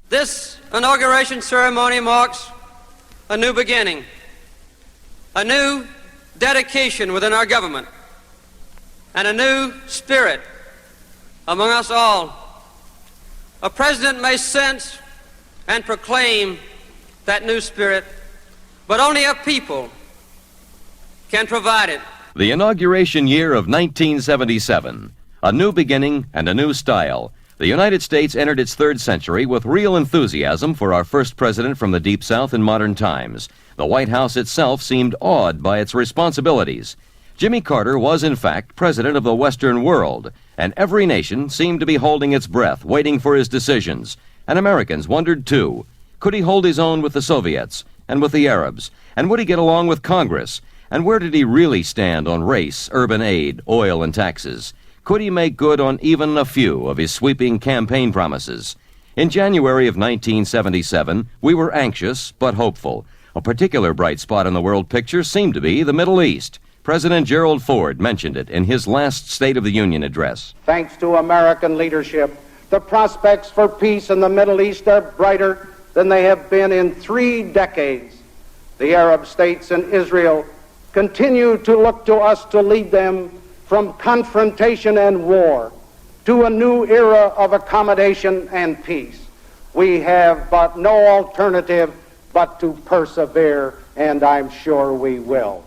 This inauguration ceremony marks a new beginning, a new dedication within our government, and a new spirit among us all. A president may sense and proclaim that new spirit, but only a people can provide it. The inauguration year of 1977, a new beginning and a new style. The United States entered its third century with real enthusiasm for our first president from the Deep South in modern times. The White House itself seemed awed by its responsibilities. Jimmy Carter was, in fact, president of the Western world, and every nation seemed to be holding its breath, waiting for his decisions. And Americans wondered, too, could he hold his own with the Soviets and with the Arabs? And would he get along with Congress? And where did he really stand on race, urban aid, oil, and taxes? Could he make good on even a few of his sweeping campaign promises? In January of 1977, we were anxious but hopeful. A particular bright spot in the world picture seemed to be the Middle East. President Gerald Ford mentioned it in his last State of the Union address. Thanks to American leadership, the prospects for peace in the Middle East are brighter than they have been in 3 decades. The Arab states and Israel continue to look to us to lead them from confrontation and war to a new era of accommodation and peace. We have but no alternative but to persevere, and I'm sure we will.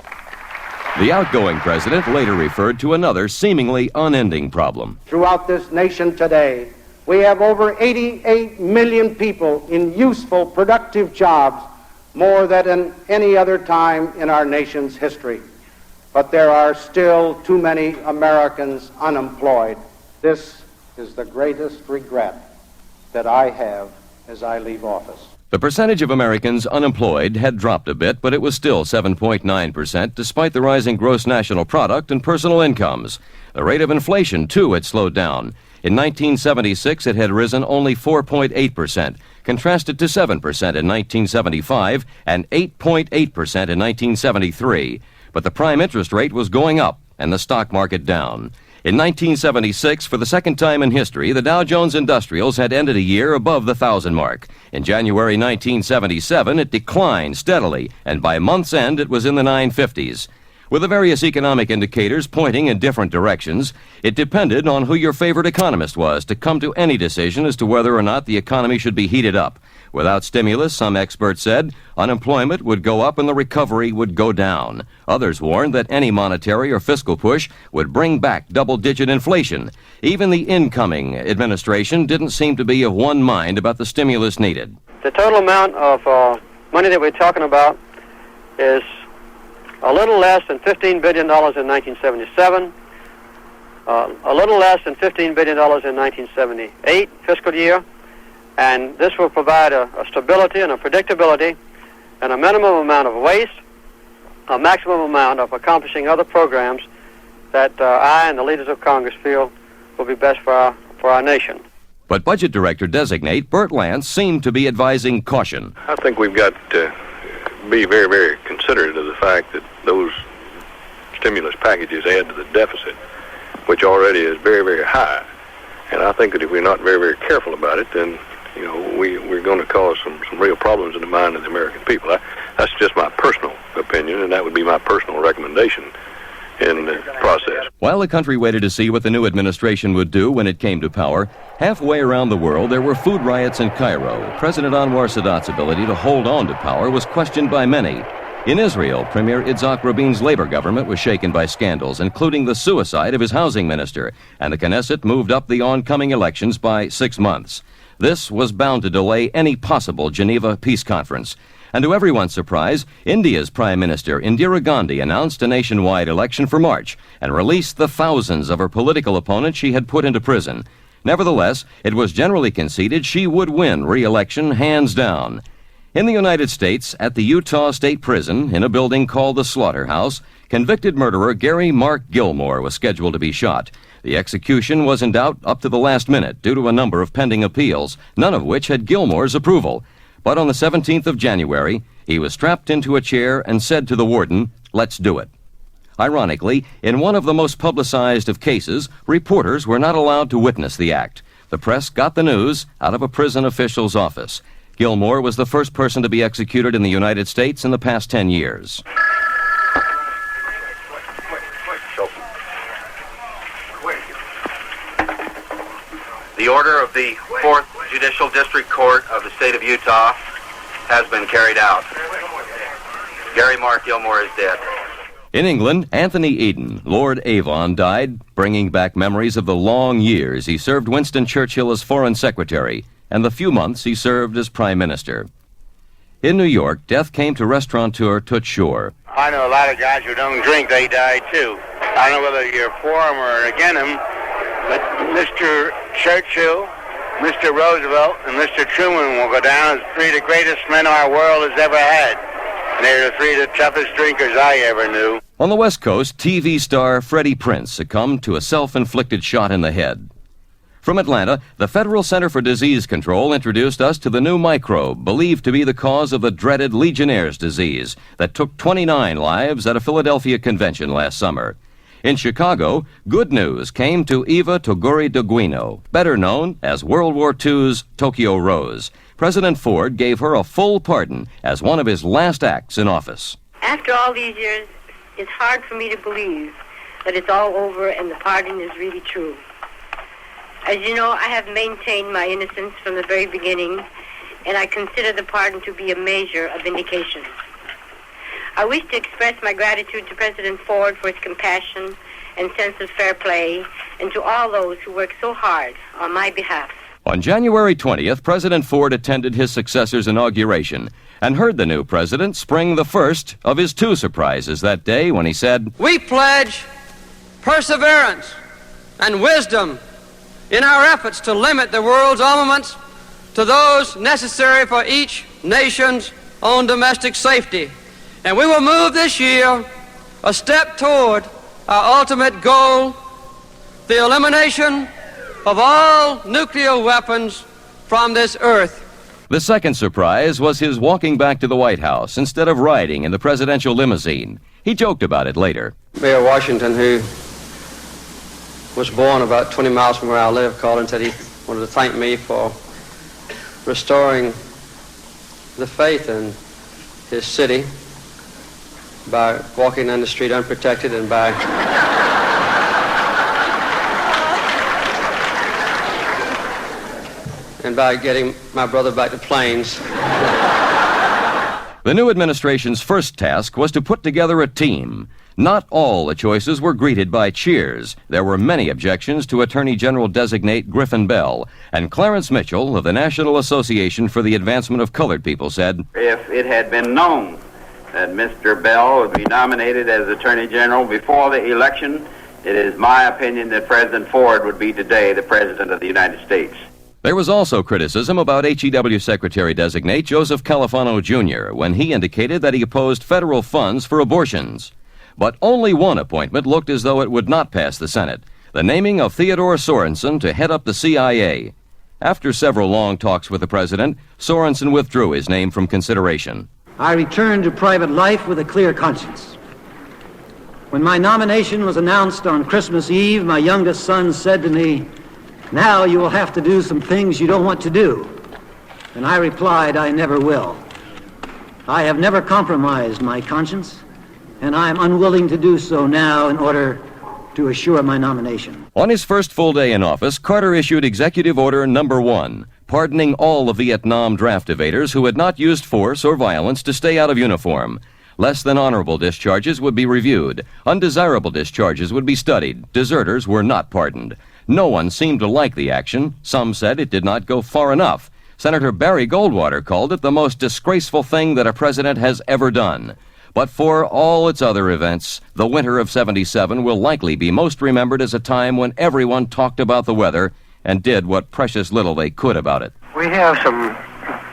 The outgoing president later referred to another seemingly unending problem. Throughout this nation today, we have over 88 million people in useful, productive jobs, more than in any other time in our nation's history. But there are still too many Americans unemployed. This is the greatest regret that I have as I leave office. The percentage of Americans unemployed had dropped a bit, but it was still 7.9%, despite the rising gross national product and personal incomes. The rate of inflation, too, had slowed down. In 1976, it had risen only 4.8%, contrasted to 7% in 1975 and 8.8% in 1973. But the prime interest rate was going up and the stock market down. In 1976, for the second time in history, the Dow Jones Industrials had ended a year above the 1,000 mark. In January 1977, it declined steadily, and by month's end, it was in the 950s. With the various economic indicators pointing in different directions, it depended on who your favorite economist was to come to any decision as to whether or not the economy should be heated up. Without stimulus, some experts said, unemployment would go up and the recovery would go down. Others warned that any monetary or fiscal push would bring back double-digit inflation. Even the incoming administration didn't seem to be of one mind about the stimulus needed. The total amount of money that we're talking about is a little less than $15 billion in 1977, a little less than $15 billion in 1978 fiscal year, and this will provide a stability and a predictability and a minimum amount of waste, a maximum amount of accomplishing other programs that I and the leaders of Congress feel will be best for our nation. But Budget Director-designate Burt Lance seemed to be advising caution. I think we've got to be very, very considerate of the fact that those stimulus packages add to the deficit, which already is very, very high. And I think that if we're not very, very careful about it, then we're going to cause some real problems in the mind of the American people. That's just my personal opinion, and that would be my personal recommendation in the process. While the country waited to see what the new administration would do when it came to power, halfway around the world there were food riots in Cairo. President Anwar Sadat's ability to hold on to power was questioned by many. In Israel, Premier Itzhak Rabin's labor government was shaken by scandals, including the suicide of his housing minister, and the Knesset moved up the oncoming elections by 6 months. This was bound to delay any possible Geneva peace conference. And to everyone's surprise, India's Prime Minister Indira Gandhi announced a nationwide election for March and released the thousands of her political opponents she had put into prison. Nevertheless, it was generally conceded she would win re-election hands down. In the United States, at the Utah State Prison, in a building called the Slaughterhouse, convicted murderer Gary Mark Gilmore was scheduled to be shot. The execution was in doubt up to the last minute due to a number of pending appeals, none of which had Gilmore's approval. But on the 17th of January, he was strapped into a chair and said to the warden, "Let's do it." Ironically, in one of the most publicized of cases, reporters were not allowed to witness the act. The press got the news out of a prison official's office. Gilmore was the first person to be executed in the United States in the past 10 years. The order of the 4th Judicial District Court of the state of Utah has been carried out. Gary Mark Gilmore is dead. In England, Anthony Eden, Lord Avon, died, bringing back memories of the long years he served Winston Churchill as Foreign Secretary and the few months he served as Prime Minister. In New York, death came to restaurateur Toots Shor. I know a lot of guys who don't drink, they die too. I don't know whether you're for them or against them, but Mr. Churchill, Mr. Roosevelt, and Mr. Truman will go down as three of the greatest men our world has ever had. And they're the three of the toughest drinkers I ever knew. On the West Coast, TV star Freddie Prinze succumbed to a self-inflicted shot in the head. From Atlanta, the Federal Center for Disease Control introduced us to the new microbe believed to be the cause of the dreaded Legionnaire's disease that took 29 lives at a Philadelphia convention last summer. In Chicago, good news came to Eva Toguri Duguino, better known as World War II's Tokyo Rose. President Ford gave her a full pardon as one of his last acts in office. After all these years, it's hard for me to believe that it's all over and the pardon is really true. As you know, I have maintained my innocence from the very beginning, and I consider the pardon to be a measure of vindication. I wish to express my gratitude to President Ford for his compassion and sense of fair play, and to all those who work so hard on my behalf. On January 20th, President Ford attended his successor's inauguration and heard the new president spring the first of his two surprises that day when he said, We pledge perseverance and wisdom in our efforts to limit the world's armaments to those necessary for each nation's own domestic safety. And we will move this year a step toward our ultimate goal, the elimination of all nuclear weapons from this earth. The second surprise was his walking back to the White House instead of riding in the presidential limousine. He joked about it later. Mayor Washington, who was born about 20 miles from where I live, called and said he wanted to thank me for restoring the faith in his city by walking down the street unprotected and by getting my brother back to Plains. The new administration's first task was to put together a team. Not all the choices were greeted by cheers. There were many objections to Attorney General-designate Griffin Bell, and Clarence Mitchell of the National Association for the Advancement of Colored People said, If it had been known that Mr. Bell would be nominated as Attorney General before the election, it is my opinion that President Ford would be today the President of the United States. There was also criticism about HEW Secretary-designate Joseph Califano, Jr. when he indicated that he opposed federal funds for abortions. But only one appointment looked as though it would not pass the Senate, the naming of Theodore Sorensen to head up the CIA. After several long talks with the president, Sorensen withdrew his name from consideration. I returned to private life with a clear conscience. When my nomination was announced on Christmas Eve, my youngest son said to me, "Now you will have to do some things you don't want to do." And I replied, "I never will. I have never compromised my conscience, and I am unwilling to do so now in order to assure my nomination." On his first full day in office, Carter issued Executive Order No. 1, pardoning all the Vietnam draft evaders who had not used force or violence to stay out of uniform. Less than honorable discharges would be reviewed. Undesirable discharges would be studied. Deserters were not pardoned. No one seemed to like the action. Some said it did not go far enough. Senator Barry Goldwater called it the most disgraceful thing that a president has ever done. But for all its other events, the winter of '77 will likely be most remembered as a time when everyone talked about the weather and did what precious little they could about it. We have some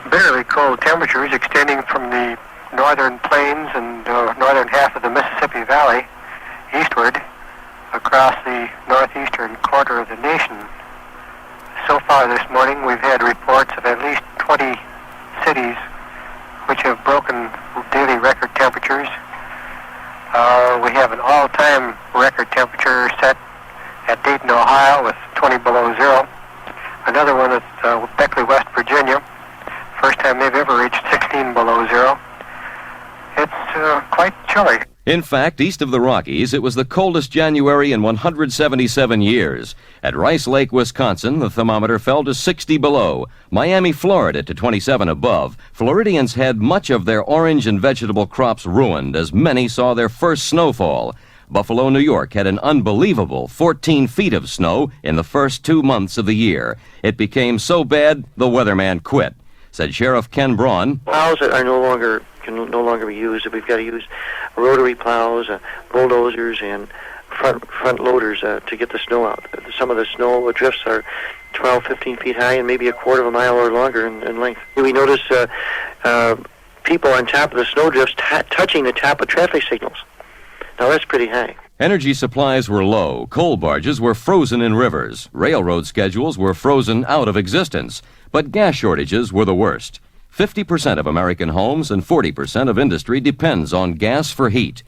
bitterly cold temperatures extending from the northern plains and northern half of the Mississippi Valley eastward across the northeastern quarter of the nation. So far this morning, we've had reports of at least 20 cities which have broken daily record temperatures. We have an all-time record temperature set at Dayton, Ohio with 20 below zero. Another one at Beckley, West Virginia. First time they've ever reached 16 below zero. It's quite chilly. In fact, east of the Rockies, it was the coldest January in 177 years. At Rice Lake, Wisconsin, the thermometer fell to 60 below. Miami, Florida, to 27 above. Floridians had much of their orange and vegetable crops ruined as many saw their first snowfall. Buffalo, New York had an unbelievable 14 feet of snow in the first 2 months of the year. It became so bad, the weatherman quit, said Sheriff Ken Braun. Plows that can no longer be used. We've got to use rotary plows, bulldozers, and front loaders to get the snow out. Some of the snow drifts are 12, 15 feet high and maybe a quarter of a mile or longer in length. We notice people on top of the snow drifts touching the top of traffic signals. Now that's pretty high. Energy supplies were low. Coal barges were frozen in rivers. Railroad schedules were frozen out of existence. But gas shortages were the worst. 50% of American homes and 40% of industry depends on gas for heat.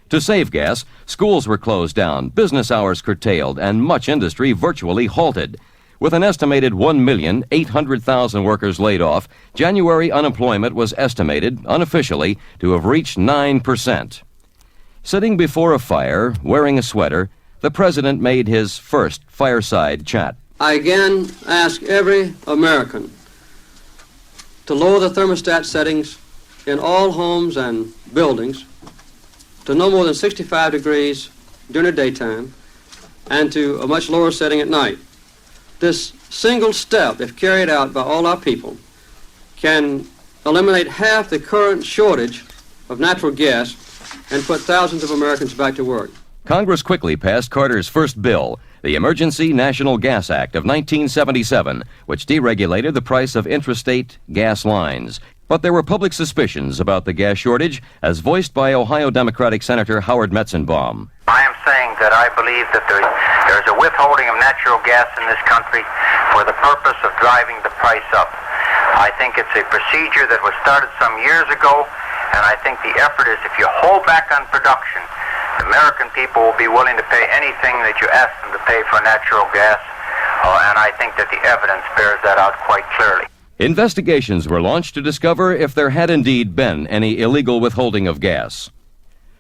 To save gas, schools were closed down, business hours curtailed, and much industry virtually halted. With an estimated 1,800,000 workers laid off, January unemployment was estimated, unofficially, to have reached 9%. Sitting before a fire, wearing a sweater, the president made his first fireside chat. I again ask every American to lower the thermostat settings in all homes and buildings to no more than 65 degrees during the daytime and to a much lower setting at night. This single step, if carried out by all our people, can eliminate half the current shortage of natural gas and put thousands of Americans back to work. Congress quickly passed Carter's first bill, the Emergency National Gas Act of 1977, which deregulated the price of intrastate gas lines. But there were public suspicions about the gas shortage, as voiced by Ohio Democratic Senator Howard Metzenbaum. I am saying that I believe that there is a withholding of natural gas in this country for the purpose of driving the price up. I think it's a procedure that was started some years ago, and I think the effort is if you hold back on production, American people will be willing to pay anything that you ask them to pay for natural gas, and I think that the evidence bears that out quite clearly. Investigations were launched to discover if there had indeed been any illegal withholding of gas.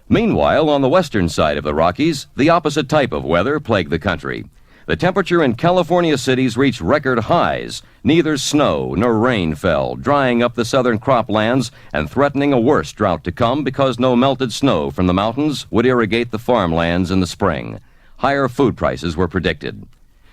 Meanwhile, on the western side of the Rockies, the opposite type of weather plagued the country. The temperature in California cities reached record highs. Neither snow nor rain fell, drying up the southern croplands and threatening a worse drought to come because no melted snow from the mountains would irrigate the farmlands in the spring. Higher food prices were predicted.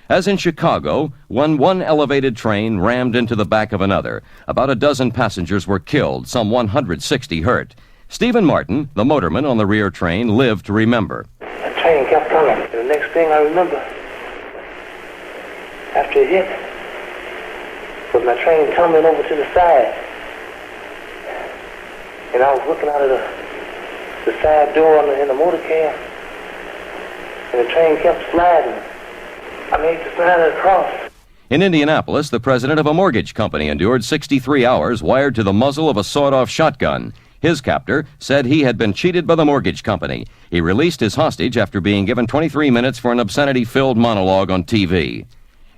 As in Chicago, when one elevated train rammed into the back of another, about a dozen passengers were killed, some 160 hurt. Stephen Martin, the motorman on the rear train, lived to remember. The train kept coming. The next thing I remember, after it hit, was my train tumbling over to the side. And I was looking out of the side door in the motor cab, and the train kept sliding. I made the slide across. In Indianapolis, the president of a mortgage company endured 63 hours wired to the muzzle of a sawed-off shotgun. His captor said he had been cheated by the mortgage company. He released his hostage after being given 23 minutes for an obscenity-filled monologue on TV.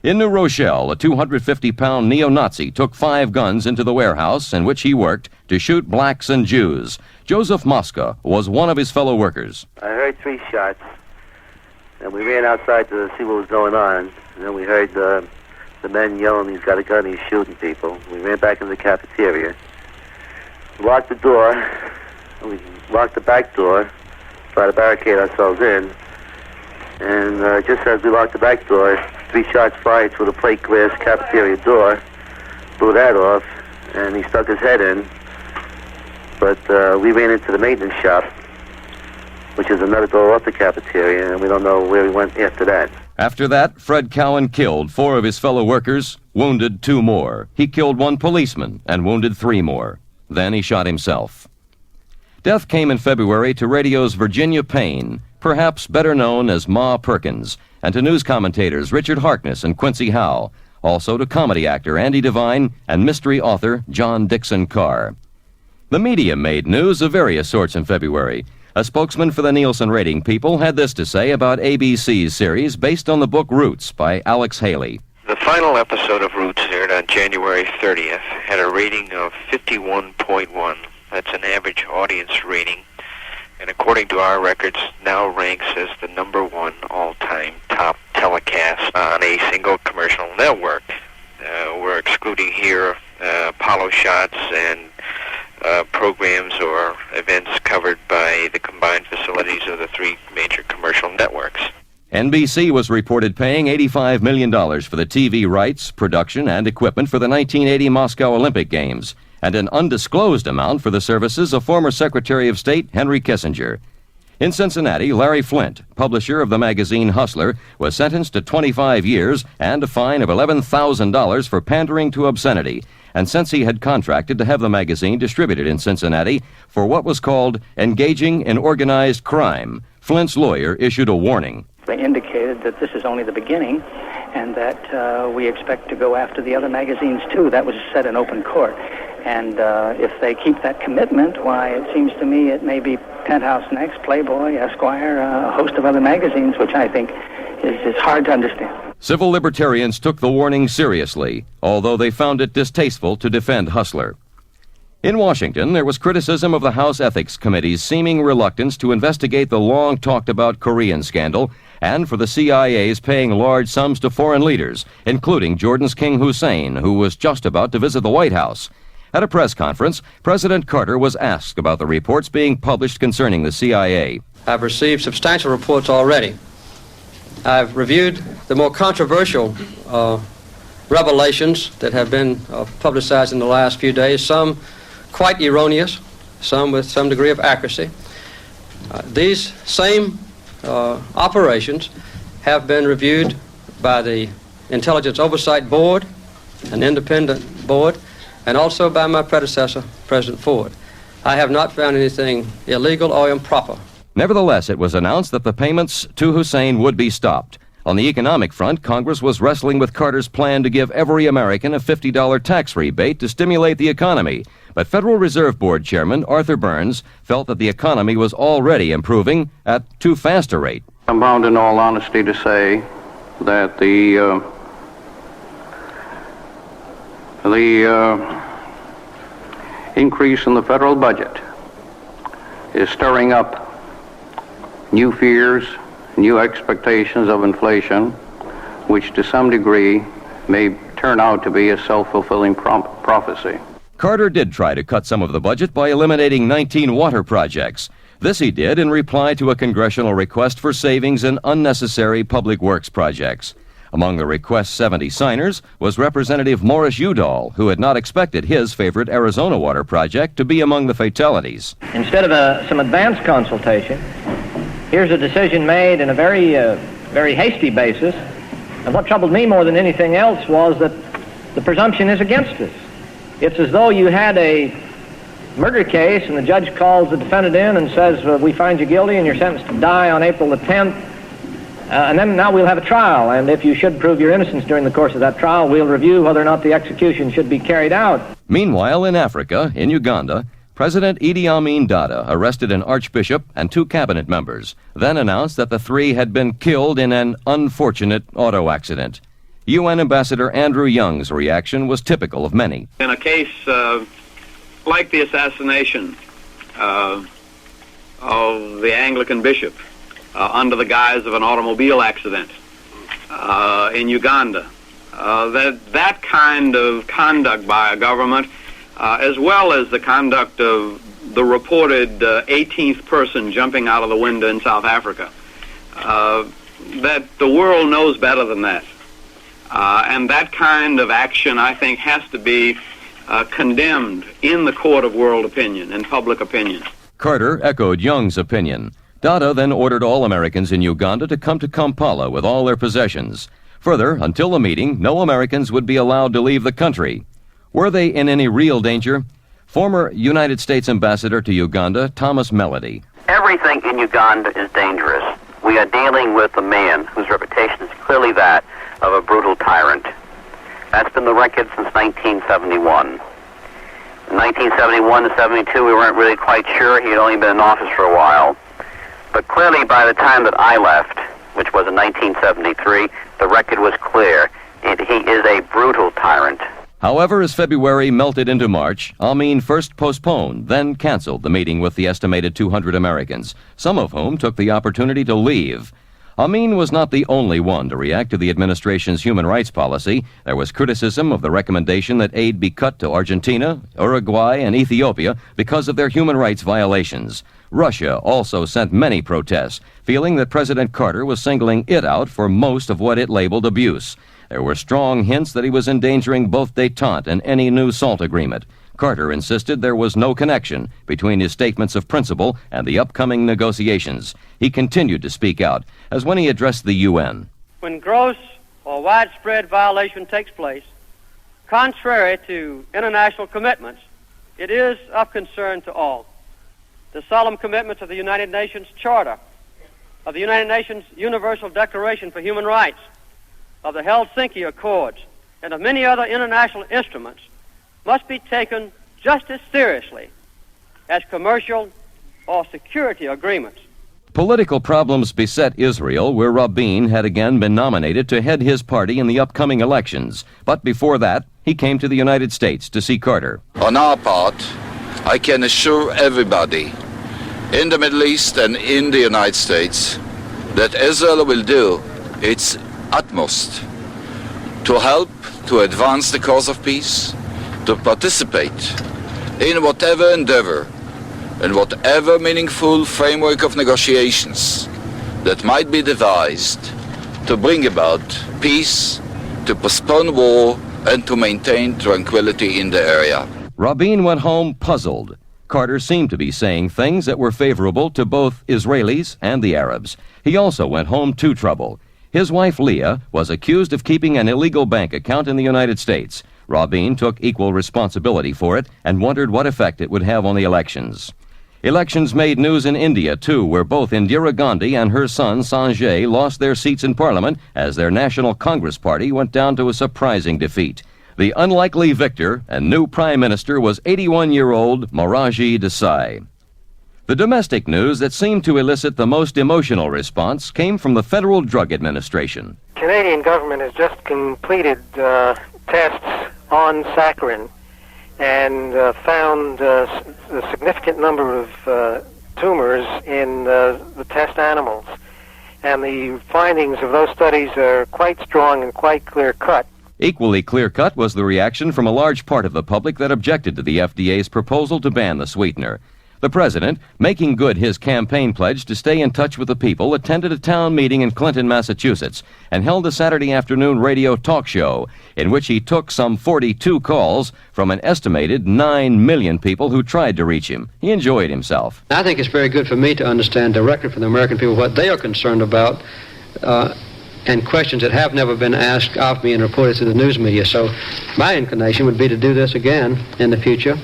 In New Rochelle, a 250-pound neo-Nazi took 5 guns into the warehouse in which he worked to shoot blacks and Jews. Joseph Mosca was one of his fellow workers. I heard 3 shots, and we ran outside to see what was going on. And then we heard the men yelling, "He's got a gun, he's shooting people." We ran back into the cafeteria. We locked the door. We locked the back door, tried to barricade ourselves in. And just as we locked the back door, 3 shots fired through the plate glass cafeteria door, blew that off, and he stuck his head in. But we ran into the maintenance shop, which is another door off the cafeteria, and we don't know where we went after that. After that, Fred Cowan killed 4 of his fellow workers, wounded 2 more. He killed 1 policeman and wounded 3 more. Then he shot himself. Death came in February to radio's Virginia Payne, perhaps better known as Ma Perkins, and to news commentators Richard Harkness and Quincy Howe, also to comedy actor Andy Devine and mystery author John Dixon Carr. The media made news of various sorts in February. A spokesman for the Nielsen rating people had this to say about ABC's series based on the book Roots by Alex Haley. The final episode of Roots aired on January 30th had a rating of 51.1. That's an average audience rating, and according to our records, now ranks as the #1 all-time top telecast on a single commercial network. We're excluding here Apollo shots and programs or events covered by the combined facilities of the three major commercial networks. NBC was reported paying $85 million for the TV rights, production, and equipment for the 1980 Moscow Olympic Games, and an undisclosed amount for the services of former Secretary of State Henry Kissinger. In Cincinnati, Larry Flynt, publisher of the magazine Hustler, was sentenced to 25 years and a fine of $11,000 for pandering to obscenity. And since he had contracted to have the magazine distributed in Cincinnati for what was called engaging in organized crime, Flynt's lawyer issued a warning. They indicated that this is only the beginning and that we expect to go after the other magazines too. That was said in open court. And if they keep that commitment, why, it seems to me it may be Penthouse Next, Playboy, Esquire, a host of other magazines, which I think is hard to understand. Civil libertarians took the warning seriously, although they found it distasteful to defend Hustler. In Washington, there was criticism of the House Ethics Committee's seeming reluctance to investigate the long-talked-about Korean scandal and for the CIA's paying large sums to foreign leaders, including Jordan's King Hussein, who was just about to visit the White House. At a press conference, President Carter was asked about the reports being published concerning the CIA. I've received substantial reports already. I've reviewed the more controversial revelations that have been publicized in the last few days, some quite erroneous, some with some degree of accuracy. These same operations have been reviewed by the Intelligence Oversight Board, an independent board, and also by my predecessor, President Ford. I have not found anything illegal or improper. Nevertheless, it was announced that the payments to Hussein would be stopped. On the economic front, Congress was wrestling with Carter's plan to give every American a $50 tax rebate to stimulate the economy. But Federal Reserve Board Chairman Arthur Burns felt that the economy was already improving at too fast a rate. I'm bound in all honesty to say that the increase in the federal budget is stirring up new fears, new expectations of inflation, which to some degree may turn out to be a self-fulfilling prophecy. Carter did try to cut some of the budget by eliminating 19 water projects. This he did in reply to a congressional request for savings in unnecessary public works projects. Among the request's 70 signers was Representative Morris Udall, who had not expected his favorite Arizona water project to be among the fatalities. Instead of some advanced consultation, here's a decision made in a very hasty basis. And what troubled me more than anything else was that the presumption is against us. It's as though you had a murder case and the judge calls the defendant in and says, we find you guilty and you're sentenced to die on April the 10th. And then now we'll have a trial, and if you should prove your innocence during the course of that trial, we'll review whether or not the execution should be carried out. Meanwhile, in Africa, in Uganda, President Idi Amin Dada arrested an archbishop and 2 cabinet members, then announced that the 3 had been killed in an unfortunate auto accident. UN Ambassador Andrew Young's reaction was typical of many. In a case like the assassination of the Anglican bishop, under the guise of an automobile accident in Uganda. That kind of conduct by a government, as well as the conduct of the reported 18th person jumping out of the window in South Africa, that the world knows better than that. And that kind of action, I think, has to be condemned in the court of world opinion and public opinion. Carter echoed Young's opinion. Dada then ordered all Americans in Uganda to come to Kampala with all their possessions. Further, until the meeting, no Americans would be allowed to leave the country. Were they in any real danger? Former United States Ambassador to Uganda, Thomas Melody. Everything in Uganda is dangerous. We are dealing with a man whose reputation is clearly that of a brutal tyrant. That's been the record since 1971. In 1971 to 72, we weren't really quite sure. He had only been in office for a while. But clearly by the time that I left, which was in 1973, the record was clear. He is a brutal tyrant. However, as February melted into March, Amin first postponed, then canceled the meeting with the estimated 200 Americans, some of whom took the opportunity to leave. Amin was not the only one to react to the administration's human rights policy. There was criticism of the recommendation that aid be cut to Argentina, Uruguay, and Ethiopia because of their human rights violations. Russia also sent many protests, feeling that President Carter was singling it out for most of what it labeled abuse. There were strong hints that he was endangering both détente and any new SALT agreement. Carter insisted there was no connection between his statements of principle and the upcoming negotiations. He continued to speak out, as when he addressed the UN. When gross or widespread violation takes place, contrary to international commitments, it is of concern to all. The solemn commitments of the United Nations Charter, of the United Nations Universal Declaration for Human Rights, of the Helsinki Accords, and of many other international instruments must be taken just as seriously as commercial or security agreements. Political problems beset Israel, where Rabin had again been nominated to head his party in the upcoming elections. But before that, he came to the United States to see Carter. On our part, I can assure everybody in the Middle East and in the United States that Israel will do its utmost to help to advance the cause of peace, to participate in whatever endeavor and whatever meaningful framework of negotiations that might be devised to bring about peace, to postpone war, and to maintain tranquility in the area. Rabin went home puzzled. Carter seemed to be saying things that were favorable to both Israelis and the Arabs. He also went home to trouble. His wife, Leah, was accused of keeping an illegal bank account in the United States. Rabin took equal responsibility for it and wondered what effect it would have on the elections. Elections made news in India, too, where both Indira Gandhi and her son, Sanjay, lost their seats in Parliament as their National Congress Party went down to a surprising defeat. The unlikely victor and new Prime Minister was 81-year-old Morarji Desai. The domestic news that seemed to elicit the most emotional response came from the Federal Drug Administration. The Canadian government has just completed tests on saccharin and found a significant number of tumors in the test animals. And the findings of those studies are quite strong and quite clear-cut. Equally clear-cut was the reaction from a large part of the public that objected to the FDA's proposal to ban the sweetener. The president, making good his campaign pledge to stay in touch with the people, attended a town meeting in Clinton, Massachusetts, and held a Saturday afternoon radio talk show in which he took some 42 calls from an estimated 9 million people who tried to reach him. He enjoyed himself. I think it's very good for me to understand directly from the American people what they are concerned about and questions that have never been asked of me and reported through the news media. So my inclination would be to do this again in the future.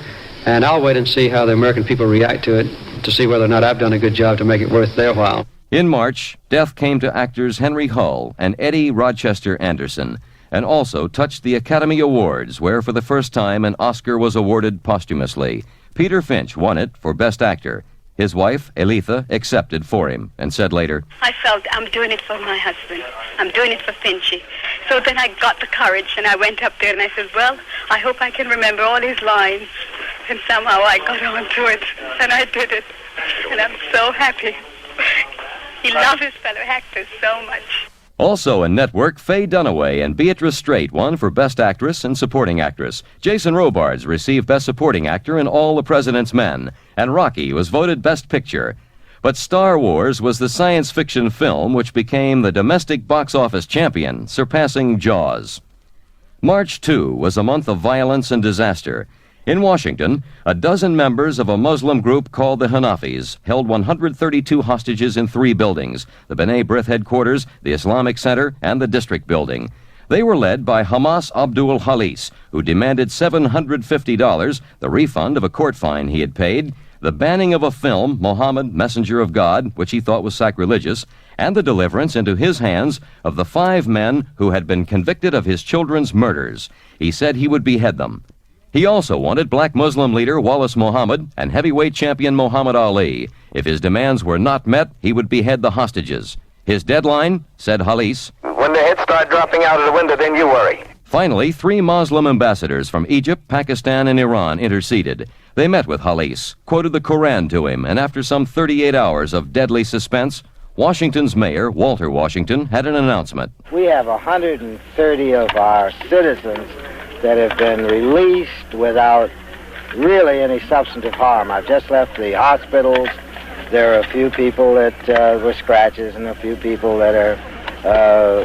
And I'll wait and see how the American people react to it to see whether or not I've done a good job to make it worth their while. In March, death came to actors Henry Hull and Eddie Rochester Anderson, and also touched the Academy Awards, where for the first time an Oscar was awarded posthumously. Peter Finch won it for Best Actor. His wife, Elitha, accepted for him and said later, I felt I'm doing it for my husband. I'm doing it for Finchy. So then I got the courage and I went up there and I said, well, I hope I can remember all his lines. And somehow I got on to it and I did it. And I'm so happy. He loves his fellow actors so much. Also in network, Faye Dunaway and Beatrice Straight won for Best Actress and Supporting Actress. Jason Robards received Best Supporting Actor in All the President's Men, and Rocky was voted Best Picture. But Star Wars was the science fiction film which became the domestic box office champion, surpassing Jaws. March, too, was a month of violence and disaster. In Washington, a dozen members of a Muslim group called the Hanafis held 132 hostages in 3 buildings, the B'nai B'rith headquarters, the Islamic Center, and the District Building. They were led by Hamas Abdul Halis, who demanded $750, the refund of a court fine he had paid, the banning of a film, Muhammad, Messenger of God, which he thought was sacrilegious, and the deliverance into his hands of the 5 men who had been convicted of his children's murders. He said he would behead them. He also wanted black Muslim leader Wallace Muhammad and heavyweight champion Muhammad Ali. If his demands were not met, he would behead the hostages. His deadline, said Halis, when the hits start dropping out of the window, then you worry. Finally, 3 Muslim ambassadors from Egypt, Pakistan, and Iran interceded. They met with Halis, quoted the Koran to him, and after some 38 hours of deadly suspense, Washington's mayor, Walter Washington, had an announcement. We have 130 of our citizens that have been released without really any substantive harm. I've just left the hospitals. There are a few people that with scratches and a few people that are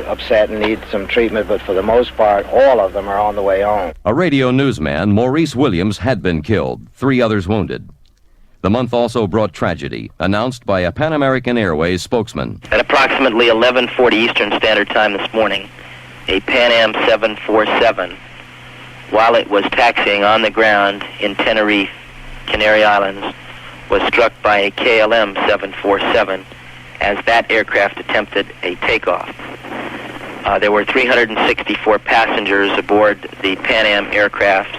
upset and need some treatment, but for the most part, all of them are on the way home. A radio newsman, Maurice Williams, had been killed, 3 others wounded. The month also brought tragedy, announced by a Pan American Airways spokesman. At approximately 11:40 Eastern Standard Time this morning, a Pan Am 747, while it was taxiing on the ground in Tenerife, Canary Islands, was struck by a KLM 747 as that aircraft attempted a takeoff. There were 364 passengers aboard the Pan Am aircraft,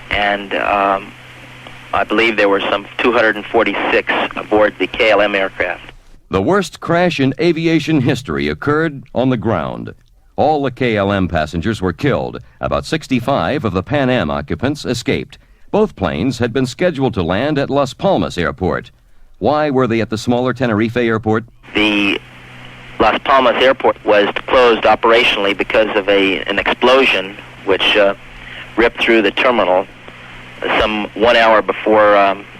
and I believe there were some 246 aboard the KLM aircraft. The worst crash in aviation history occurred on the ground. All the KLM passengers were killed. About 65 of the Pan Am occupants escaped. Both planes had been scheduled to land at Las Palmas Airport. Why were they at the smaller Tenerife Airport? The Las Palmas Airport was closed operationally because of an explosion which ripped through the terminal some 1 hour before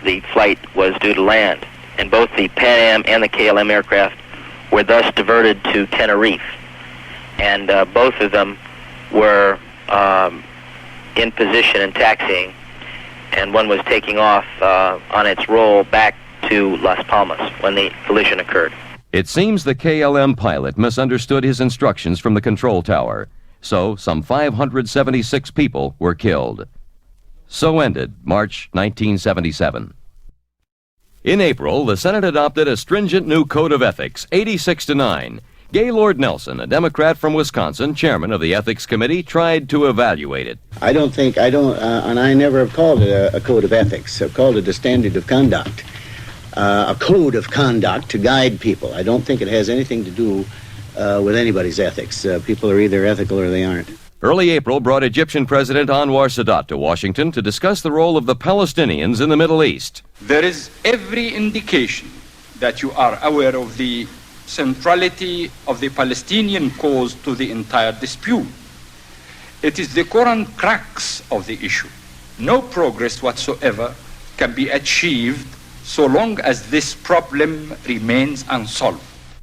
the flight was due to land. And both the Pan Am and the KLM aircraft were thus diverted to Tenerife. And both of them were in position and taxiing, and one was taking off on its roll back to Las Palmas when the collision occurred. It seems the KLM pilot misunderstood his instructions from the control tower, so some 576 people were killed. So ended March 1977. In April, the Senate adopted a stringent new code of ethics, 86-9. Gaylord Nelson, a Democrat from Wisconsin, chairman of the Ethics Committee, tried to evaluate it. And I never have called it a code of ethics. I've called it a standard of conduct, a code of conduct to guide people. I don't think it has anything to do with anybody's ethics. People are either ethical or they aren't. Early April brought Egyptian President Anwar Sadat to Washington to discuss the role of the Palestinians in the Middle East. There is every indication that you are aware of the centrality of the Palestinian cause to the entire dispute. It is the current crux of the issue. No progress whatsoever can be achieved so long as this problem remains unsolved.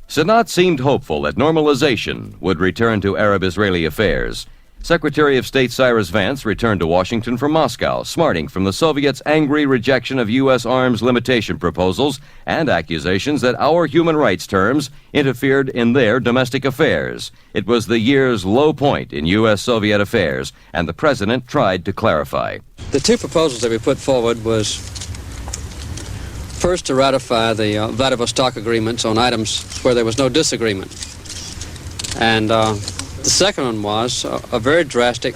Sadat seemed hopeful that normalization would return to Arab-Israeli affairs. Secretary of State Cyrus Vance returned to Washington from Moscow, smarting from the Soviets' angry rejection of U.S. arms limitation proposals and accusations that our human rights terms interfered in their domestic affairs. It was the year's low point in U.S.-Soviet affairs, and the president tried to clarify. The 2 proposals that we put forward was first to ratify the Vladivostok agreements on items where there was no disagreement. And the second one was a very drastic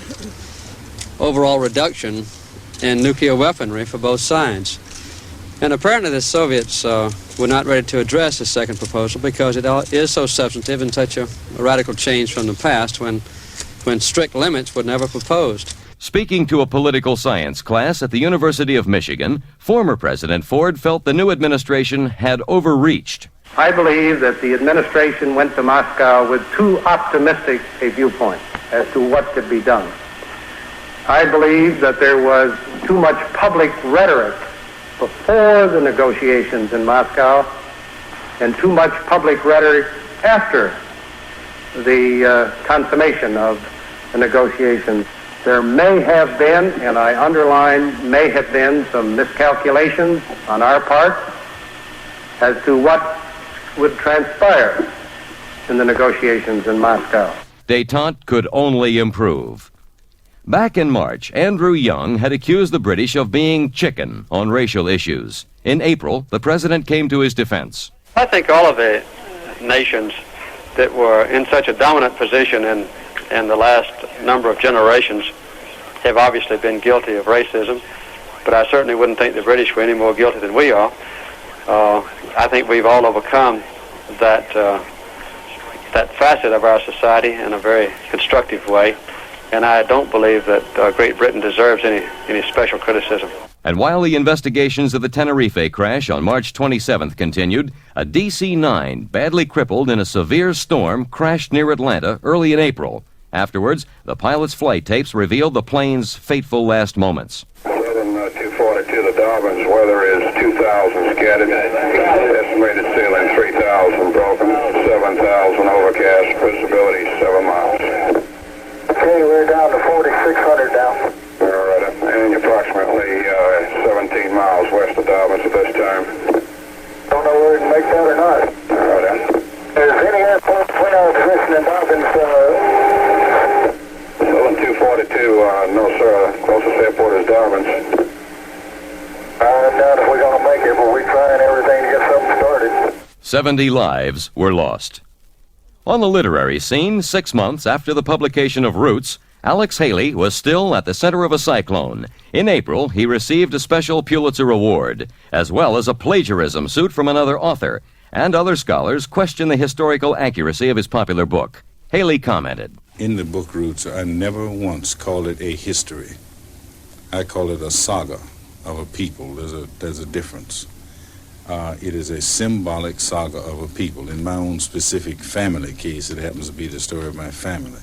overall reduction in nuclear weaponry for both sides. And apparently the Soviets were not ready to address the second proposal because it is so substantive and such a radical change from the past when strict limits were never proposed. Speaking to a political science class at the University of Michigan, former President Ford felt the new administration had overreached. I believe that the administration went to Moscow with too optimistic a viewpoint as to what could be done. I believe that there was too much public rhetoric before the negotiations in Moscow and too much public rhetoric after the consummation of the negotiations. There may have been, and I underline may have been, some miscalculations on our part as to what would transpire in the negotiations in Moscow. Détente could only improve. Back in March, Andrew Young had accused the British of being chicken on racial issues. In April, the president came to his defense. I think all of the nations that were in such a dominant position in the last number of generations have obviously been guilty of racism, but I certainly wouldn't think the British were any more guilty than we are. I think we've all overcome that that facet of our society in a very constructive way, and I don't believe that Great Britain deserves any special criticism. And while the investigations of the Tenerife crash on March 27th continued, a DC-9, badly crippled in a severe storm, crashed near Atlanta early in April. Afterwards, the pilot's flight tapes revealed the plane's fateful last moments. 242, the Dobbins, weather is 2,000 scattered, estimated ceiling 3,000 broken, 7,000 overcast, visibility 7 miles. Okay, we're down to 4,600 now. All right, and approximately 17 miles west of Dobbins at this time. Don't know whether we can make that or not. All right, Is any airport point our position in Dobbins? Southern 242, no sir, closest airport is Dobbins. I doubt if we're going to make it, but we're trying everything to get something started. 70 lives were lost. On the literary scene, 6 months after the publication of Roots, Alex Haley was still at the center of a cyclone. In April, he received a special Pulitzer Award, as well as a plagiarism suit from another author, and other scholars questioned the historical accuracy of his popular book. Haley commented, "In the book Roots, I never once called it a history. I call it a saga of a people. There's a difference. It is a symbolic saga of a people. In my own specific family case, it happens to be the story of my family.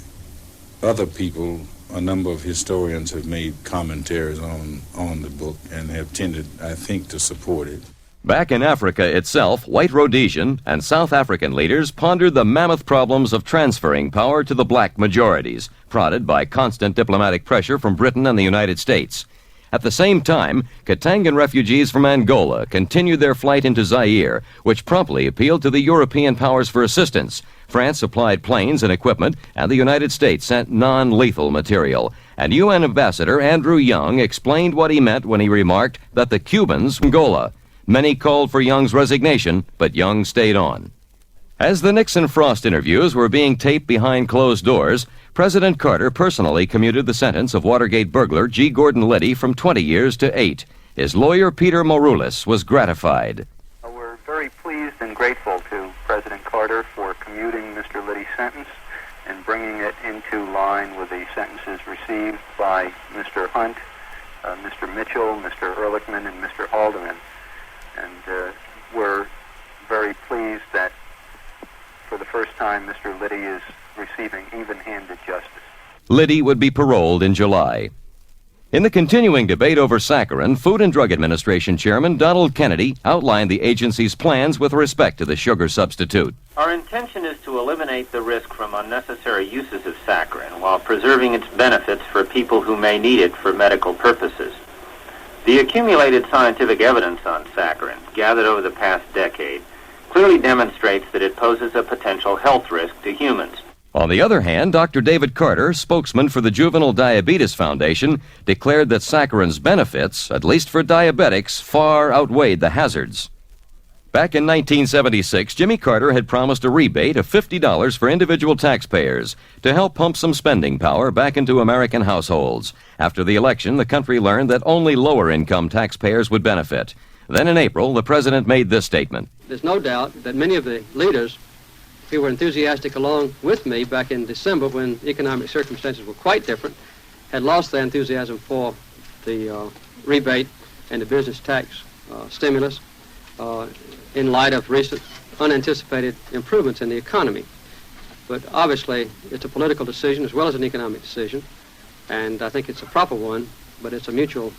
Other people, a number of historians have made commentaries on the book and have tended, I think, to support it." Back in Africa itself, white Rhodesian and South African leaders pondered the mammoth problems of transferring power to the black majorities, prodded by constant diplomatic pressure from Britain and the United States. At the same time, Katangan refugees from Angola continued their flight into Zaire, which promptly appealed to the European powers for assistance. France supplied planes and equipment, and the United States sent non-lethal material. And UN Ambassador Andrew Young explained what he meant when he remarked that the Cubans from Angola. Many called for Young's resignation, but Young stayed on. As the Nixon-Frost interviews were being taped behind closed doors, President Carter personally commuted the sentence of Watergate burglar G. Gordon Liddy from 20 years to 8. His lawyer, Peter Moroulis, was gratified. We're very pleased and grateful to President Carter for commuting Mr. Liddy's sentence and bringing it into line with the sentences received by Mr. Hunt, Mr. Mitchell, Mr. Ehrlichman, and Mr. Haldeman. And we're very pleased that for the first time Mr. Liddy is receiving even-handed justice. Liddy would be paroled in July. In the continuing debate over saccharin, Food and Drug Administration Chairman Donald Kennedy outlined the agency's plans with respect to the sugar substitute. Our intention is to eliminate the risk from unnecessary uses of saccharin while preserving its benefits for people who may need it for medical purposes. The accumulated scientific evidence on saccharin, gathered over the past decade, clearly demonstrates that it poses a potential health risk to humans. On the other hand, Dr. David Carter, spokesman for the Juvenile Diabetes Foundation, declared that saccharin's benefits, at least for diabetics, far outweighed the hazards. Back in 1976, Jimmy Carter had promised a rebate of $50 for individual taxpayers to help pump some spending power back into American households. After the election, the country learned that only lower-income taxpayers would benefit. Then in April, the president made this statement. There's no doubt that many of the leaders who were enthusiastic along with me back in December when economic circumstances were quite different had lost their enthusiasm for the rebate and the business tax stimulus in light of recent unanticipated improvements in the economy. But obviously, it's a political decision as well as an economic decision, and I think it's a proper one, but it's a mutual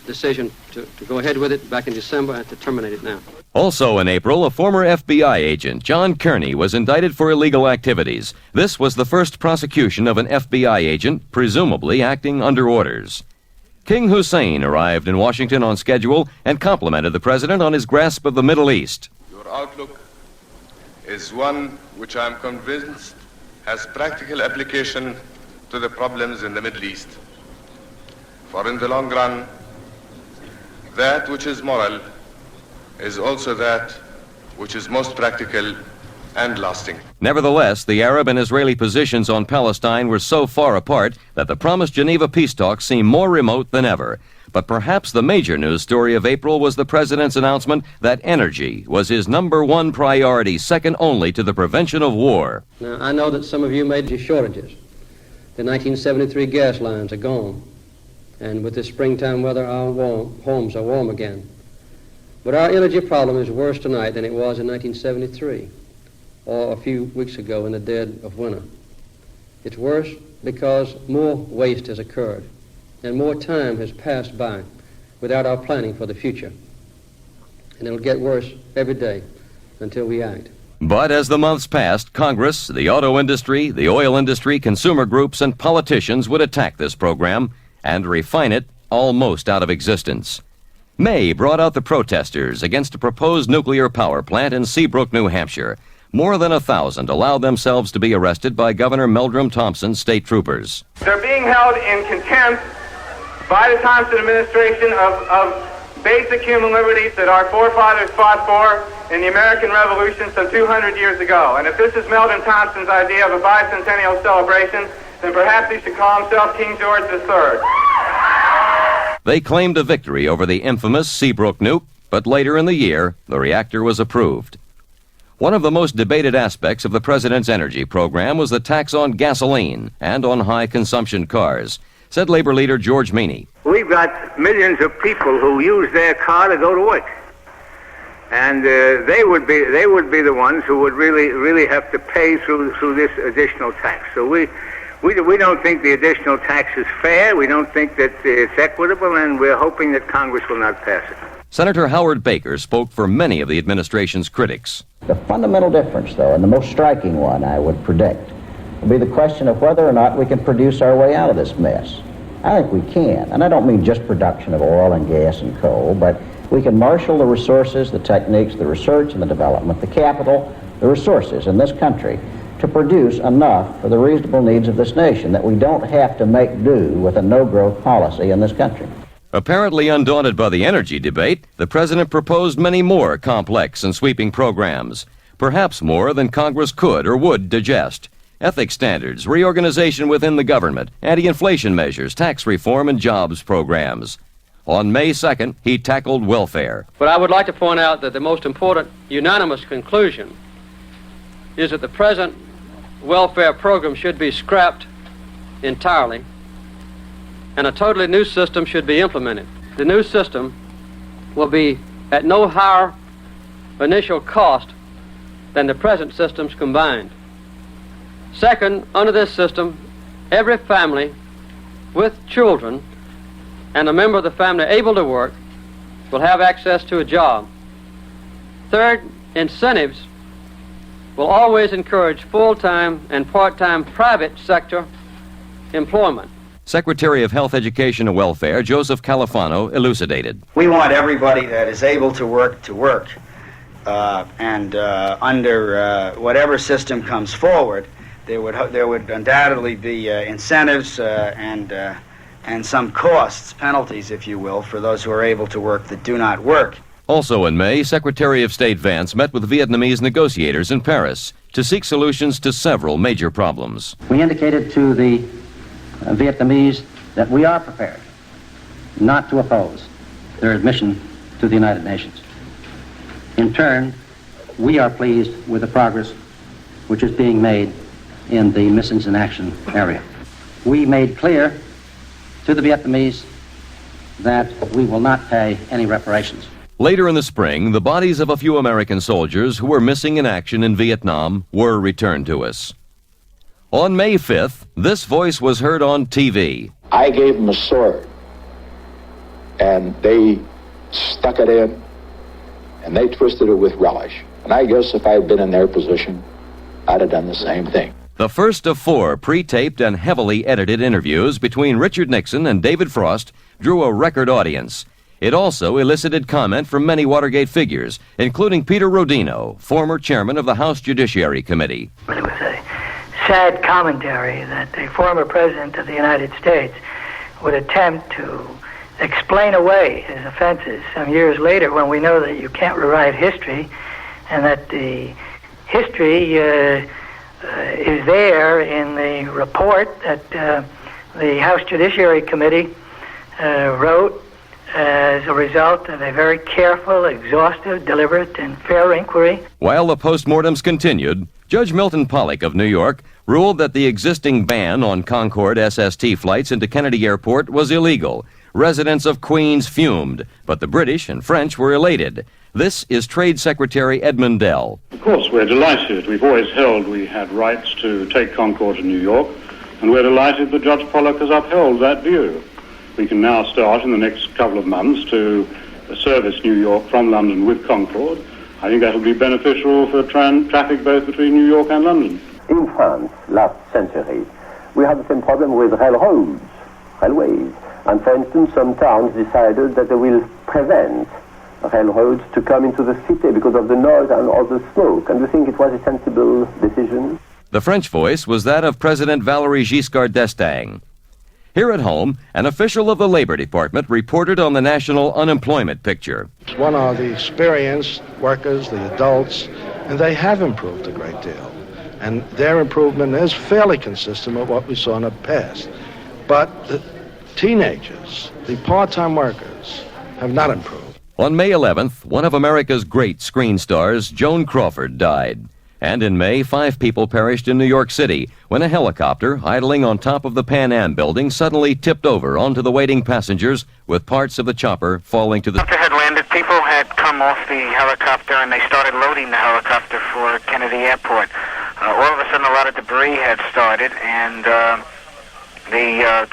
decision to go ahead with it back in December and to terminate it now. Also in April, a former FBI agent, John Kearney, was indicted for illegal activities. This was the first prosecution of an FBI agent, presumably acting under orders. King Hussein arrived in Washington on schedule and complimented the president on his grasp of the Middle East. Your outlook is one which I am convinced has practical application to the problems in the Middle East. For in the long run, that which is moral is also that which is most practical and lasting. Nevertheless, the Arab and Israeli positions on Palestine were so far apart that the promised Geneva peace talks seem more remote than ever. But perhaps the major news story of April was the president's announcement that energy was his #1 priority, second only to the prevention of war. Now, I know that some of you made shortages. The 1973 gas lines are gone. And with this springtime weather, our homes are warm again. But our energy problem is worse tonight than it was in 1973 or a few weeks ago in the dead of winter. It's worse because more waste has occurred and more time has passed by without our planning for the future. And it'll get worse every day until we act. But as the months passed, Congress, the auto industry, the oil industry, consumer groups, and politicians would attack this program and refine it almost out of existence. May brought out the protesters against a proposed nuclear power plant in Seabrook, New Hampshire. More than 1,000 allowed themselves to be arrested by Governor Meldrum Thompson's state troopers. They're being held in contempt by the Thompson administration of basic human liberties that our forefathers fought for in the American Revolution some 200 years ago. And if this is Meldrum Thompson's idea of a bicentennial celebration, then perhaps he should call himself King George III. They claimed a victory over the infamous Seabrook nuke, but later in the year, the reactor was approved. One of the most debated aspects of the president's energy program was the tax on gasoline and on high-consumption cars, said labor leader George Meany. We've got millions of people who use their car to go to work. And they would be the ones who would really have to pay through this additional tax. So we don't think the additional tax is fair. We don't think that it's equitable, and we're hoping that Congress will not pass it. Senator Howard Baker spoke for many of the administration's critics. The fundamental difference, though, and the most striking one, I would predict, will be the question of whether or not we can produce our way out of this mess. I think we can, and I don't mean just production of oil and gas and coal, but we can marshal the resources, the techniques, the research and the development, the capital, the resources in this country to produce enough for the reasonable needs of this nation that we don't have to make do with a no-growth policy in this country. Apparently undaunted by the energy debate, the president proposed many more complex and sweeping programs, perhaps more than Congress could or would digest. Ethics standards, reorganization within the government, anti-inflation measures, tax reform, and jobs programs. On May 2nd, he tackled welfare. But I would like to point out that the most important unanimous conclusion is that the present welfare program should be scrapped entirely and a totally new system should be implemented. The new system will be at no higher initial cost than the present systems combined. Second, under this system, every family with children and a member of the family able to work will have access to a job. Third, incentives will always encourage full-time and part-time private sector employment. Secretary of Health, Education, and Welfare Joseph Califano elucidated. We want everybody that is able to work, and under whatever system comes forward, there would undoubtedly be incentives and some costs, penalties, if you will, for those who are able to work that do not work. Also in May, Secretary of State Vance met with Vietnamese negotiators in Paris to seek solutions to several major problems. We indicated to the Vietnamese that we are prepared not to oppose their admission to the United Nations. In turn, we are pleased with the progress which is being made in the missions in action area. We made clear to the Vietnamese that we will not pay any reparations. Later in the spring, the bodies of a few American soldiers who were missing in action in Vietnam were returned to us. On May 5th, this voice was heard on TV. I gave them a sword, and they stuck it in, and they twisted it with relish. And I guess if I had been in their position, I'd have done the same thing. The first of 4 pre-taped and heavily edited interviews between Richard Nixon and David Frost drew a record audience. It also elicited comment from many Watergate figures, including Peter Rodino, former chairman of the House Judiciary Committee. It was a sad commentary that the former president of the United States would attempt to explain away his offenses some years later when we know that you can't rewrite history and that the history is there in the report that the House Judiciary Committee wrote as a result of a very careful, exhaustive, deliberate, and fair inquiry. While the postmortems continued, Judge Milton Pollock of New York ruled that the existing ban on Concorde SST flights into Kennedy Airport was illegal. Residents of Queens fumed, but the British and French were elated. This is Trade Secretary Edmund Dell. Of course, we're delighted. We've always held we had rights to take Concorde to New York, and we're delighted that Judge Pollock has upheld that view. We can now start in the next couple of months to service New York from London with Concorde. I think that will be beneficial for traffic both between New York and London. In France, last century, we had the same problem with railways. And for instance, some towns decided that they will prevent railroads to come into the city because of the noise and all the smoke. And we think it was a sensible decision. The French voice was that of President Valéry Giscard d'Estaing. Here at home, an official of the Labor Department reported on the national unemployment picture. One are the experienced workers, the adults, and they have improved a great deal. And their improvement is fairly consistent with what we saw in the past. But the teenagers, the part-time workers, have not improved. On May 11th, one of America's great screen stars, Joan Crawford, died. And in May, 5 people perished in New York City when a helicopter, idling on top of the Pan Am building, suddenly tipped over onto the waiting passengers, with parts of the chopper falling to the... After had landed, people had come off the helicopter and they started loading the helicopter for Kennedy Airport. All of a sudden, a lot of debris had started, and the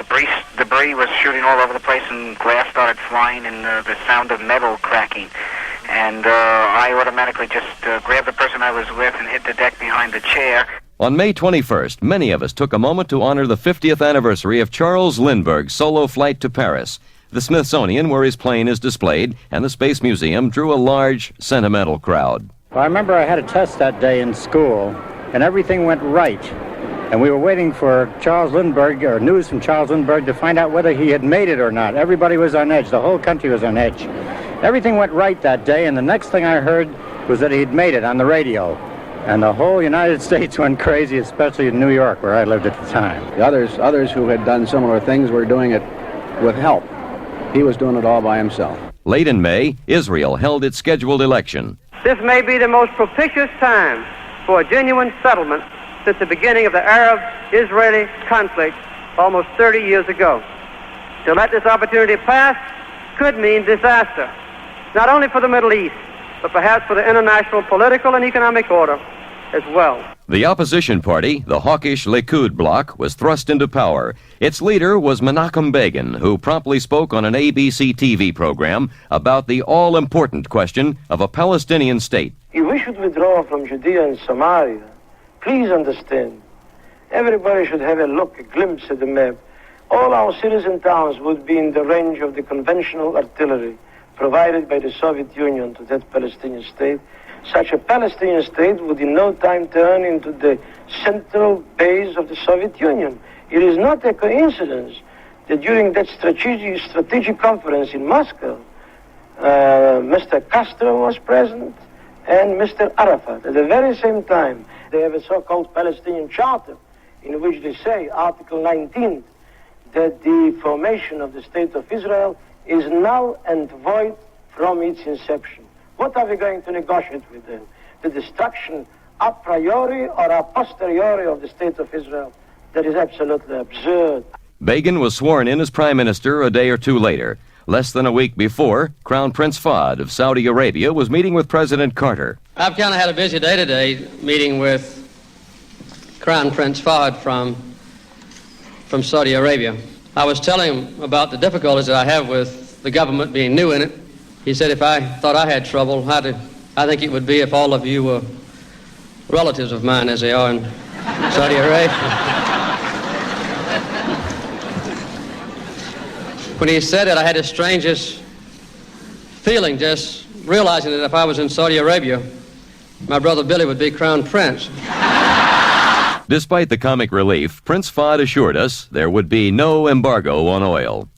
debris was shooting all over the place, and glass started flying, and the sound of metal cracking. And I automatically just grabbed the person I was with and hit the deck behind the chair. On May 21st, many of us took a moment to honor the 50th anniversary of Charles Lindbergh's solo flight to Paris. The Smithsonian, where his plane is displayed, and the Space Museum drew a large, sentimental crowd. Well, I remember I had a test that day in school, and everything went right. And we were waiting for Charles Lindbergh, or news from Charles Lindbergh, to find out whether he had made it or not. Everybody was on edge. The whole country was on edge. Everything went right that day, and the next thing I heard was that he'd made it on the radio. And the whole United States went crazy, especially in New York, where I lived at the time. The others who had done similar things were doing it with help. He was doing it all by himself. Late in May, Israel held its scheduled election. This may be the most propitious time for a genuine settlement since the beginning of the Arab-Israeli conflict almost 30 years ago. To let this opportunity pass could mean disaster, not only for the Middle East, but perhaps for the international political and economic order as well. The opposition party, the hawkish Likud bloc, was thrust into power. Its leader was Menachem Begin, who promptly spoke on an ABC TV program about the all-important question of a Palestinian state. If we should withdraw from Judea and Samaria, please understand, everybody should have a look, a glimpse at the map. All our cities and towns would be in the range of the conventional artillery provided by the Soviet Union to that Palestinian state. Such a Palestinian state would in no time turn into the central base of the Soviet Union. It is not a coincidence that during that strategic conference in Moscow, Mr. Castro was present and Mr. Arafat. At the very same time, they have a so-called Palestinian Charter in which they say, Article 19, that the formation of the State of Israel is null and void from its inception. What are we going to negotiate with them? The destruction a priori or a posteriori of the State of Israel? That is absolutely absurd. Begin was sworn in as prime minister a day or two later. Less than a week before, Crown Prince Fahd of Saudi Arabia was meeting with President Carter. I've kind of had a busy day today meeting with Crown Prince Fahd from Saudi Arabia. I was telling him about the difficulties that I have with the government being new in it. He said if I thought I had trouble, I think it would be if all of you were relatives of mine as they are in Saudi Arabia. When he said it, I had the strangest feeling just realizing that if I was in Saudi Arabia, my brother Billy would be crown prince. Despite the comic relief, Prince Fahd assured us there would be no embargo on oil.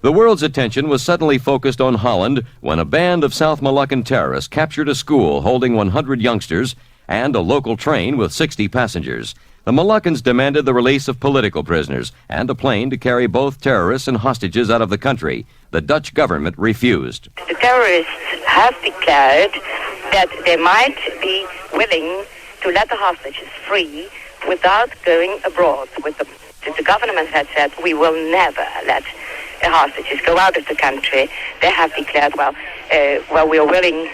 The world's attention was suddenly focused on Holland when a band of South Moluccan terrorists captured a school holding 100 youngsters and a local train with 60 passengers. The Moluccans demanded the release of political prisoners and a plane to carry both terrorists and hostages out of the country. The Dutch government refused. The terrorists have declared that they might be willing to let the hostages free without going abroad with them. The government had said, we will never let the hostages go out of the country. They have declared, we are willing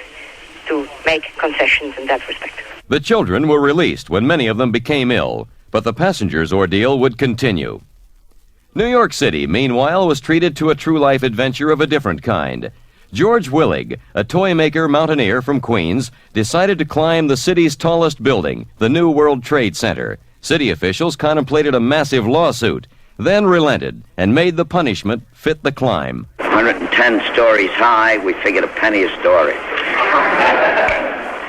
to make concessions in that respect. The children were released when many of them became ill, but the passengers' ordeal would continue. New York City, meanwhile, was treated to a true-life adventure of a different kind. George Willig, a toy-maker mountaineer from Queens, decided to climb the city's tallest building, the New World Trade Center. City officials contemplated a massive lawsuit, then relented and made the punishment fit the climb. 110 stories high, we figured a penny a story.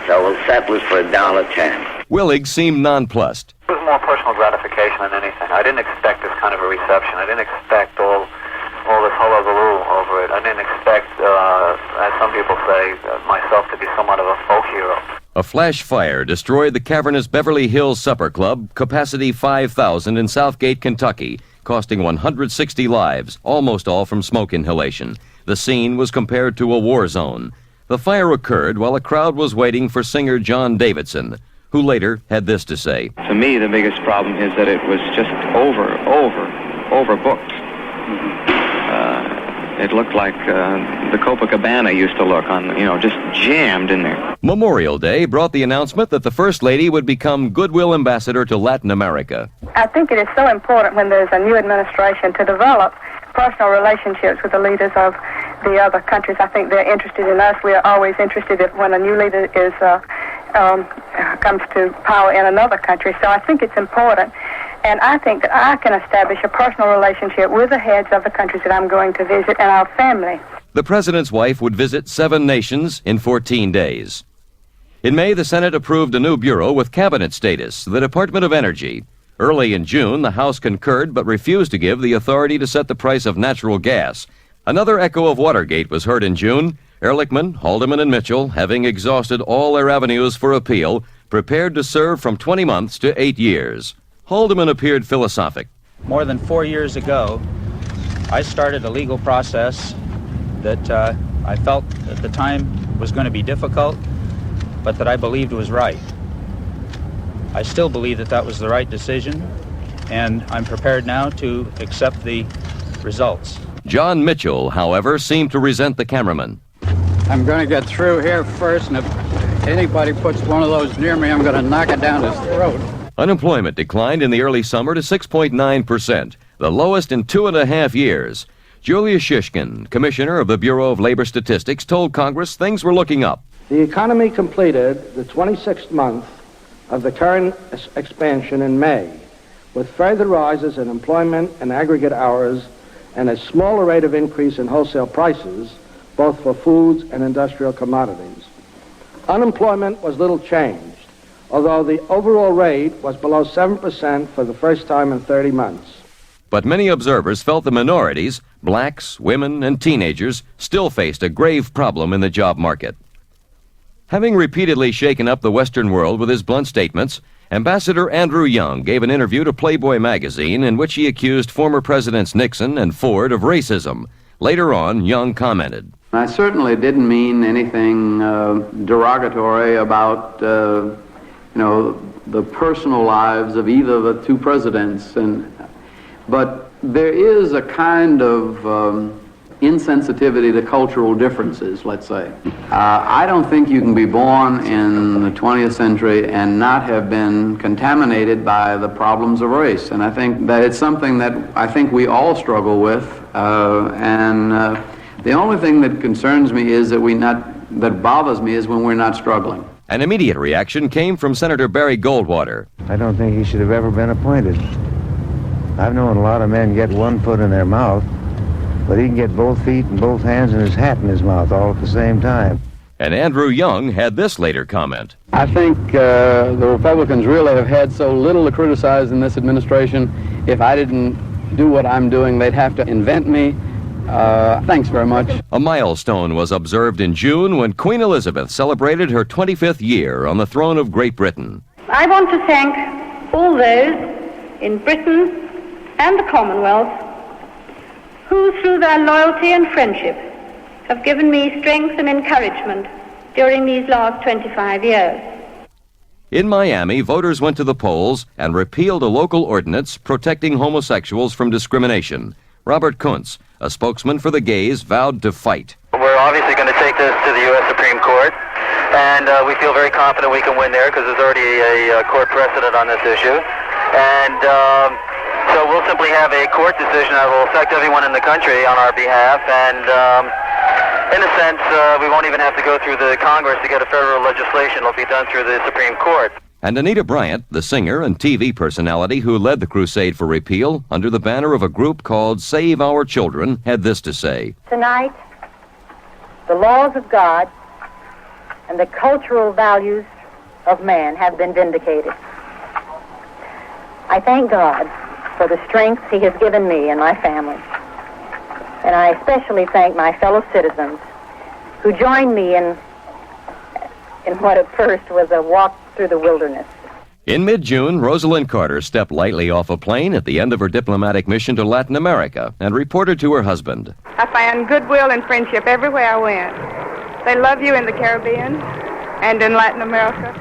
So we'll settle it for $1.10. Willig seemed nonplussed. It was more personal gratification than anything. I didn't expect this kind of a reception. I didn't expect all this hullabaloo over it. I didn't expect, as some people say, myself to be somewhat of a folk hero. A flash fire destroyed the cavernous Beverly Hills Supper Club, capacity 5,000 in Southgate, Kentucky, costing 160 lives, almost all from smoke inhalation. The scene was compared to a war zone. The fire occurred while a crowd was waiting for singer John Davidson, who later had this to say. To me, the biggest problem is that it was just overbooked. It looked like the Copacabana used to look just jammed in there. Memorial Day brought the announcement that the First Lady would become Goodwill Ambassador to Latin America. I think it is so important when there's a new administration to develop personal relationships with the leaders of the other countries. I think they're interested in us. We are always interested when a new leader comes to power in another country. So I think it's important. And I think that I can establish a personal relationship with the heads of the countries that I'm going to visit and our family. The president's wife would visit 7 nations in 14 days. In May, the Senate approved a new bureau with cabinet status, the Department of Energy. Early in June, the House concurred but refused to give the authority to set the price of natural gas. Another echo of Watergate was heard in June. Ehrlichman, Haldeman, and Mitchell, having exhausted all their avenues for appeal, prepared to serve from 20 months to 8 years. Haldeman appeared philosophic. More than 4 years ago, I started a legal process that I felt at the time was going to be difficult, but that I believed was right. I still believe that that was the right decision, and I'm prepared now to accept the results. John Mitchell, however, seemed to resent the cameraman. I'm going to get through here first, and if anybody puts one of those near me, I'm going to knock it down his throat. Unemployment declined in the early summer to 6.9%, the lowest in 2.5 years. Julia Shishkin, commissioner of the Bureau of Labor Statistics, told Congress things were looking up. The economy completed the 26th month of the current expansion in May, with further rises in employment and aggregate hours and a smaller rate of increase in wholesale prices, both for foods and industrial commodities. Unemployment was little changed, although the overall rate was below 7% for the first time in 30 months. But many observers felt the minorities, blacks, women, and teenagers, still faced a grave problem in the job market. Having repeatedly shaken up the Western world with his blunt statements, Ambassador Andrew Young gave an interview to Playboy magazine in which he accused former Presidents Nixon and Ford of racism. Later on, Young commented, I certainly didn't mean anything derogatory about, the personal lives of either of the two presidents, but there is a kind of insensitivity to cultural differences, let's say. I don't think you can be born in the 20th century and not have been contaminated by the problems of race. And I think that it's something that I think we all struggle with. The only thing that concerns me is that bothers me is when we're not struggling. An immediate reaction came from Senator Barry Goldwater. I don't think he should have ever been appointed. I've known a lot of men get one foot in their mouth, but he can get both feet and both hands and his hat in his mouth all at the same time. And Andrew Young had this later comment. I think the Republicans really have had so little to criticize in this administration. If I didn't do what I'm doing, they'd have to invent me. Thanks very much. A milestone was observed in June when Queen Elizabeth celebrated her 25th year on the throne of Great Britain. I want to thank all those in Britain and the Commonwealth who, through their loyalty and friendship, have given me strength and encouragement during these last 25 years. In Miami, voters went to the polls and repealed a local ordinance protecting homosexuals from discrimination. Robert Kuntz, a spokesman for the gays, vowed to fight. We're obviously going to take this to the U.S. Supreme Court, and we feel very confident we can win there because there's already a court precedent on this issue. And so we'll simply have a court decision that will affect everyone in the country on our behalf, and in a sense, we won't even have to go through the Congress to get a federal legislation. It'll be done through the Supreme Court. And Anita Bryant, the singer and TV personality who led the crusade for repeal under the banner of a group called Save Our Children, had this to say. Tonight, the laws of God and the cultural values of man have been vindicated. I thank God for the strength He has given me and my family. And I especially thank my fellow citizens who joined me in what at first was a walk through the wilderness. In mid-June, Rosalind Carter stepped lightly off a plane at the end of her diplomatic mission to Latin America and reported to her husband. I found goodwill and friendship everywhere I went. They love you in the Caribbean and in Latin America.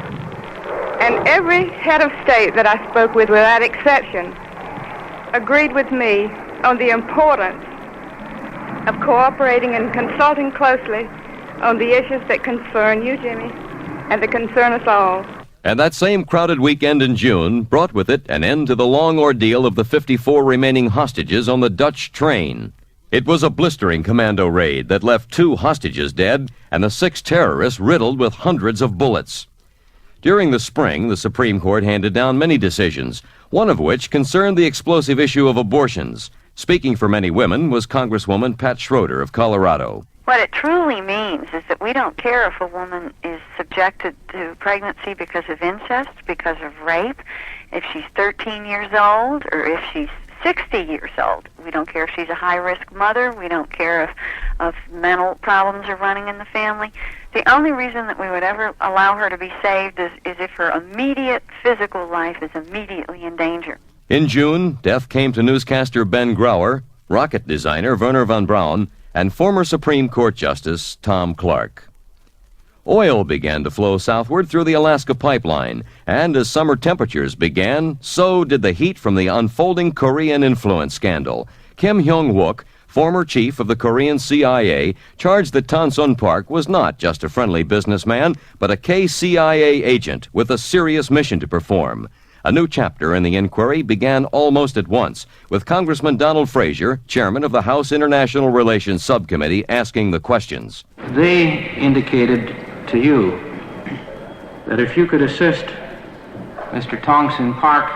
And every head of state that I spoke with, without exception, agreed with me on the importance of cooperating and consulting closely on the issues that concern you, Jimmy, and that concern us all. And that same crowded weekend in June brought with it an end to the long ordeal of the 54 remaining hostages on the Dutch train. It was a blistering commando raid that left 2 hostages dead and the 6 terrorists riddled with hundreds of bullets. During the spring, the Supreme Court handed down many decisions, one of which concerned the explosive issue of abortions. Speaking for many women was Congresswoman Pat Schroeder of Colorado. What it truly means is that we don't care if a woman is subjected to pregnancy because of incest, because of rape, if she's 13 years old or if she's 60 years old. We don't care if she's a high-risk mother. We don't care if mental problems are running in the family. The only reason that we would ever allow her to be saved is if her immediate physical life is immediately in danger. In June, death came to newscaster Ben Grauer, rocket designer Werner von Braun, and former Supreme Court Justice Tom Clark. Oil began to flow southward through the Alaska pipeline, and as summer temperatures began, so did the heat from the unfolding Korean influence scandal. Kim Hyung-wook, former chief of the Korean CIA, charged that Tan Sun Park was not just a friendly businessman, but a KCIA agent with a serious mission to perform. A new chapter in the inquiry began almost at once, with Congressman Donald Frazier, chairman of the House International Relations Subcommittee, asking the questions. They indicated to you that if you could assist Mr. Tong Sun Park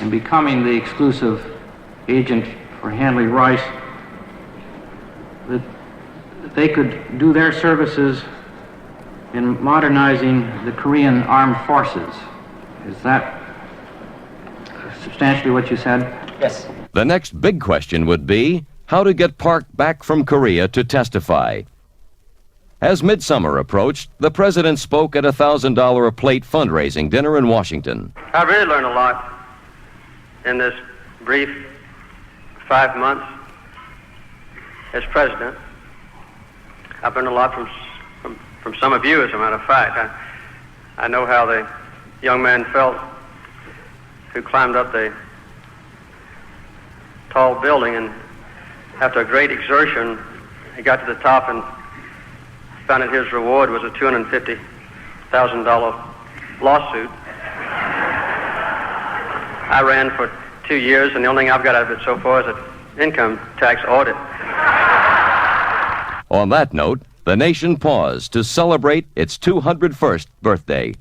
in becoming the exclusive agent for Handley Rice, that they could do their services in modernizing the Korean armed forces. Is that substantially what you said? Yes. The next big question would be how to get Park back from Korea to testify. As midsummer approached, the president spoke at a $1,000 a plate fundraising dinner in Washington. I really learned a lot in this brief 5 months as president. I've learned a lot from some of you, as a matter of fact. I know how the young man felt who climbed up the tall building, and after a great exertion, he got to the top and found that his reward was a $250,000 lawsuit. I ran for 2 years, and the only thing I've got out of it so far is an income tax audit. On that note, the nation paused to celebrate its 201st birthday.